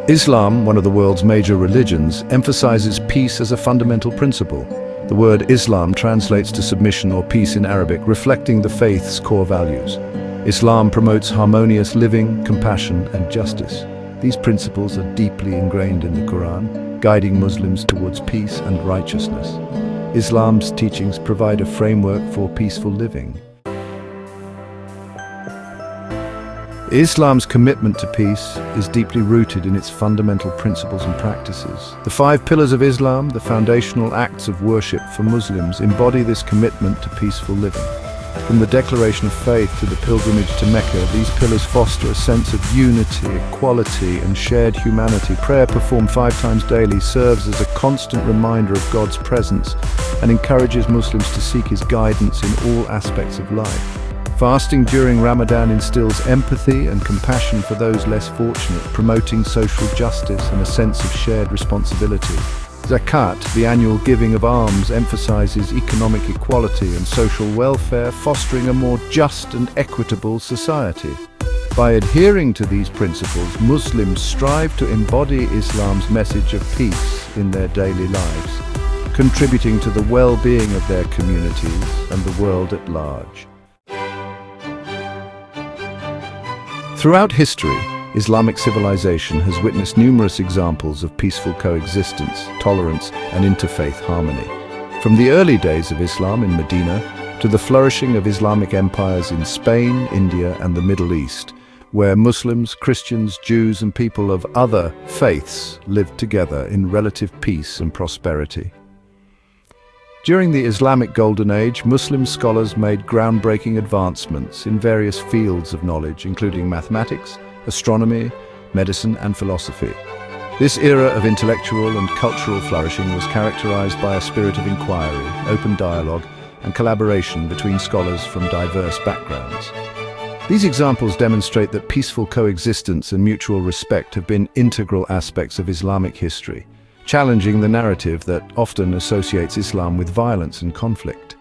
Islam, one of the world's major religions, emphasizes peace as a fundamental principle. The word Islam translates to submission or peace in Arabic, reflecting the faith's core values. Islam promotes harmonious living, compassion, and justice. These principles are deeply ingrained in the Quran, guiding Muslims towards peace and righteousness. Islam's teachings provide a framework for peaceful living. Islam's commitment to peace is deeply rooted in its fundamental principles and practices. The 5 pillars of Islam, the foundational acts of worship for Muslims, embody this commitment to peaceful living. From the declaration of faith to the pilgrimage to Mecca, these pillars foster a sense of unity, equality, and shared humanity. Prayer performed 5 times daily serves as a constant reminder of God's presence and encourages Muslims to seek His guidance in all aspects of life. Fasting during Ramadan instills empathy and compassion for those less fortunate, promoting social justice and a sense of shared responsibility. Zakat, the annual giving of alms, emphasizes economic equality and social welfare, fostering a more just and equitable society. By adhering to these principles, Muslims strive to embody Islam's message of peace in their daily lives, contributing to the well-being of their communities and the world at large. Throughout history, Islamic civilization has witnessed numerous examples of peaceful coexistence, tolerance, and interfaith harmony. From the early days of Islam in Medina to the flourishing of Islamic empires in Spain, India, and the Middle East, where Muslims, Christians, Jews, and people of other faiths lived together in relative peace and prosperity. During the Islamic Golden Age, Muslim scholars made groundbreaking advancements in various fields of knowledge, including mathematics, astronomy, medicine, and philosophy. This era of intellectual and cultural flourishing was characterized by a spirit of inquiry, open dialogue, and collaboration between scholars from diverse backgrounds. These examples demonstrate that peaceful coexistence and mutual respect have been integral aspects of Islamic history, challenging the narrative that often associates Islam with violence and conflict.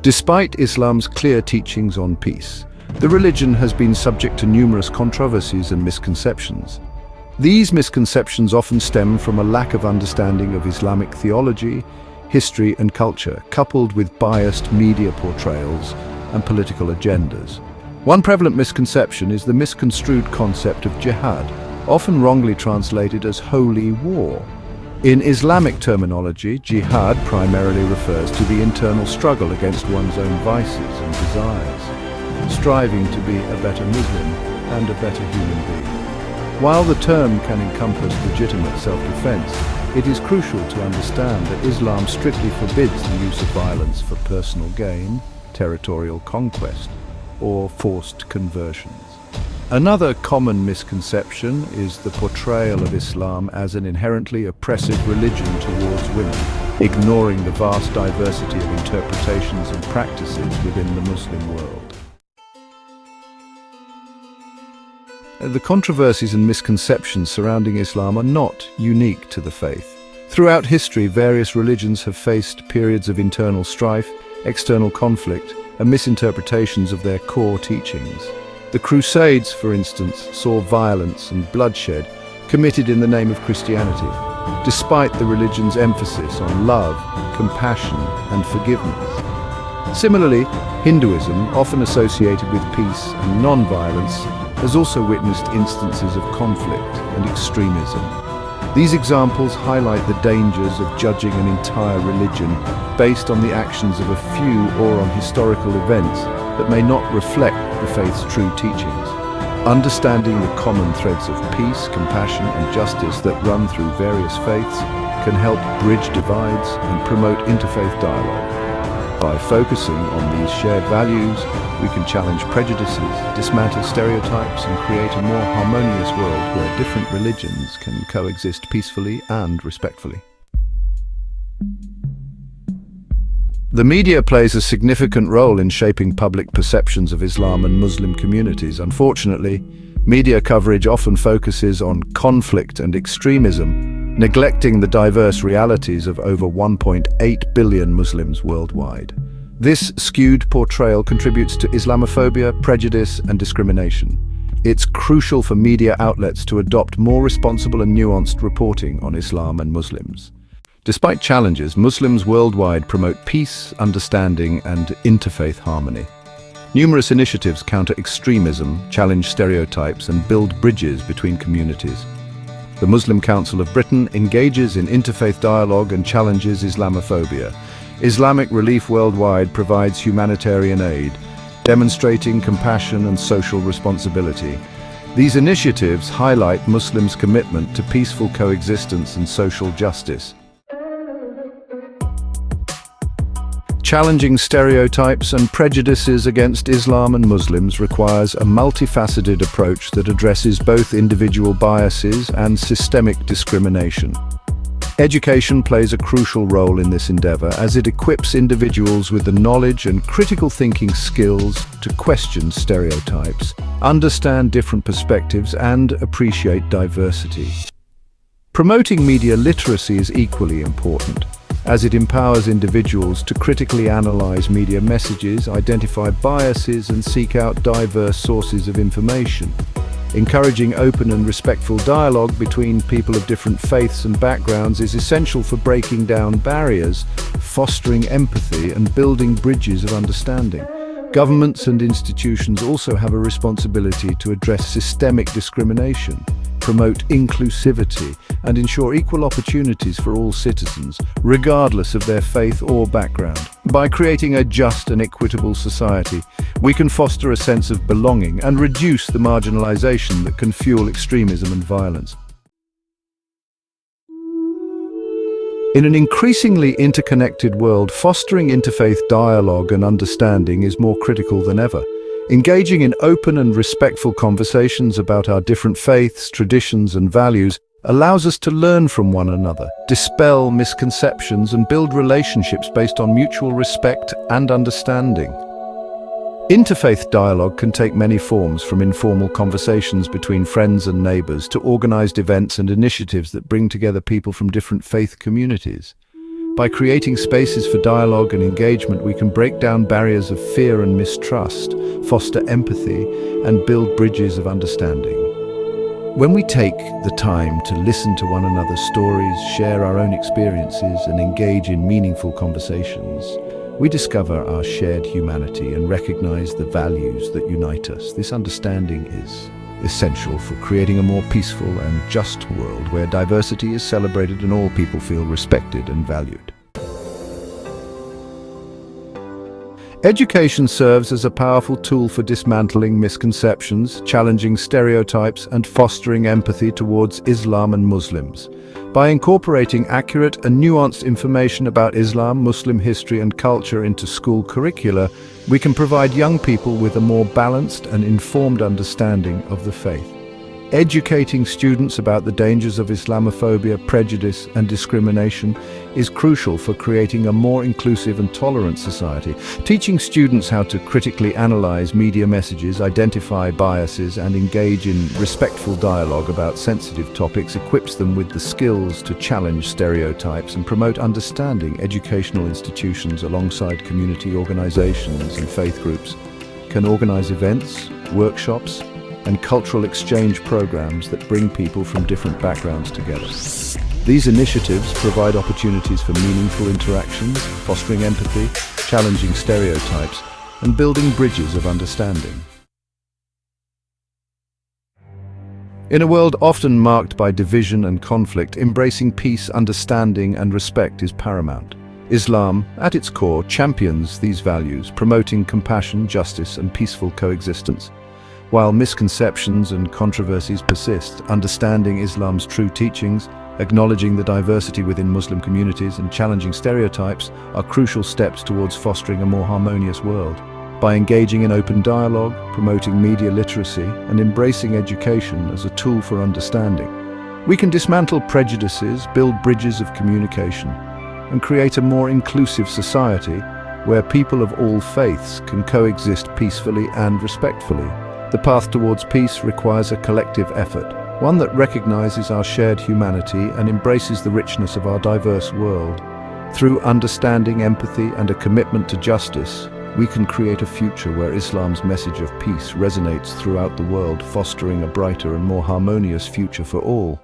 Despite Islam's clear teachings on peace, the religion has been subject to numerous controversies and misconceptions. These misconceptions often stem from a lack of understanding of Islamic theology, history, and culture, coupled with biased media portrayals and political agendas. One prevalent misconception is the misconstrued concept of jihad, often wrongly translated as holy war. In Islamic terminology, jihad primarily refers to the internal struggle against one's own vices and desires, striving to be a better Muslim and a better human being. While the term can encompass legitimate self-defense, it is crucial to understand that Islam strictly forbids the use of violence for personal gain, territorial conquest, or forced conversions. Another common misconception is the portrayal of Islam as an inherently oppressive religion towards women, ignoring the vast diversity of interpretations and practices within the Muslim world. The controversies and misconceptions surrounding Islam are not unique to the faith. Throughout history, various religions have faced periods of internal strife, external conflict, and misinterpretations of their core teachings. The Crusades, for instance, saw violence and bloodshed committed in the name of Christianity, despite the religion's emphasis on love, compassion, and forgiveness. Similarly, Hinduism, often associated with peace and non-violence, has also witnessed instances of conflict and extremism. These examples highlight the dangers of judging an entire religion based on the actions of a few or on historical events that may not reflect the faith's true teachings. Understanding the common threads of peace, compassion, and justice that run through various faiths can help bridge divides and promote interfaith dialogue. By focusing on these shared values, we can challenge prejudices, dismantle stereotypes, and create a more harmonious world where different religions can coexist peacefully and respectfully. The media plays a significant role in shaping public perceptions of Islam and Muslim communities. Unfortunately, media coverage often focuses on conflict and extremism, neglecting the diverse realities of over 1.8 billion Muslims worldwide. This skewed portrayal contributes to Islamophobia, prejudice, and discrimination. It's crucial for media outlets to adopt more responsible and nuanced reporting on Islam and Muslims. Despite challenges, Muslims worldwide promote peace, understanding, and interfaith harmony. Numerous initiatives counter extremism, challenge stereotypes, and build bridges between communities. The Muslim Council of Britain engages in interfaith dialogue and challenges Islamophobia. Islamic Relief Worldwide provides humanitarian aid, demonstrating compassion and social responsibility. These initiatives highlight Muslims' commitment to peaceful coexistence and social justice. Challenging stereotypes and prejudices against Islam and Muslims requires a multifaceted approach that addresses both individual biases and systemic discrimination. Education plays a crucial role in this endeavor as it equips individuals with the knowledge and critical thinking skills to question stereotypes, understand different perspectives, and appreciate diversity. Promoting media literacy is equally important, as it empowers individuals to critically analyze media messages, identify biases, and seek out diverse sources of information. Encouraging open and respectful dialogue between people of different faiths and backgrounds is essential for breaking down barriers, fostering empathy, and building bridges of understanding. Governments and institutions also have a responsibility to address systemic discrimination, promote inclusivity, and ensure equal opportunities for all citizens, regardless of their faith or background. By creating a just and equitable society, we can foster a sense of belonging and reduce the marginalization that can fuel extremism and violence. In an increasingly interconnected world, fostering interfaith dialogue and understanding is more critical than ever. Engaging in open and respectful conversations about our different faiths, traditions, and values allows us to learn from one another, dispel misconceptions, and build relationships based on mutual respect and understanding. Interfaith dialogue can take many forms, from informal conversations between friends and neighbors to organized events and initiatives that bring together people from different faith communities. By creating spaces for dialogue and engagement, we can break down barriers of fear and mistrust, foster empathy, and build bridges of understanding. When we take the time to listen to one another's stories, share our own experiences, and engage in meaningful conversations, we discover our shared humanity and recognize the values that unite us. This understanding is essential for creating a more peaceful and just world where diversity is celebrated and all people feel respected and valued. Education serves as a powerful tool for dismantling misconceptions, challenging stereotypes, and fostering empathy towards Islam and Muslims. By incorporating accurate and nuanced information about Islam, Muslim history, and culture into school curricula, we can provide young people with a more balanced and informed understanding of the faith. Educating students about the dangers of Islamophobia, prejudice, and discrimination is crucial for creating a more inclusive and tolerant society. Teaching students how to critically analyze media messages, identify biases, and engage in respectful dialogue about sensitive topics equips them with the skills to challenge stereotypes and promote understanding. Educational institutions, alongside community organizations and faith groups, can organize events, workshops, and cultural exchange programs that bring people from different backgrounds together. These initiatives provide opportunities for meaningful interactions, fostering empathy, challenging stereotypes, and building bridges of understanding. In a world often marked by division and conflict, embracing peace, understanding, and respect is paramount. Islam, at its core, champions these values, promoting compassion, justice, and peaceful coexistence. While misconceptions and controversies persist, understanding Islam's true teachings, acknowledging the diversity within Muslim communities, and challenging stereotypes are crucial steps towards fostering a more harmonious world. By engaging in open dialogue, promoting media literacy, and embracing education as a tool for understanding, we can dismantle prejudices, build bridges of communication, and create a more inclusive society where people of all faiths can coexist peacefully and respectfully. The path towards peace requires a collective effort, one that recognizes our shared humanity and embraces the richness of our diverse world. Through understanding, empathy, and a commitment to justice, we can create a future where Islam's message of peace resonates throughout the world, fostering a brighter and more harmonious future for all.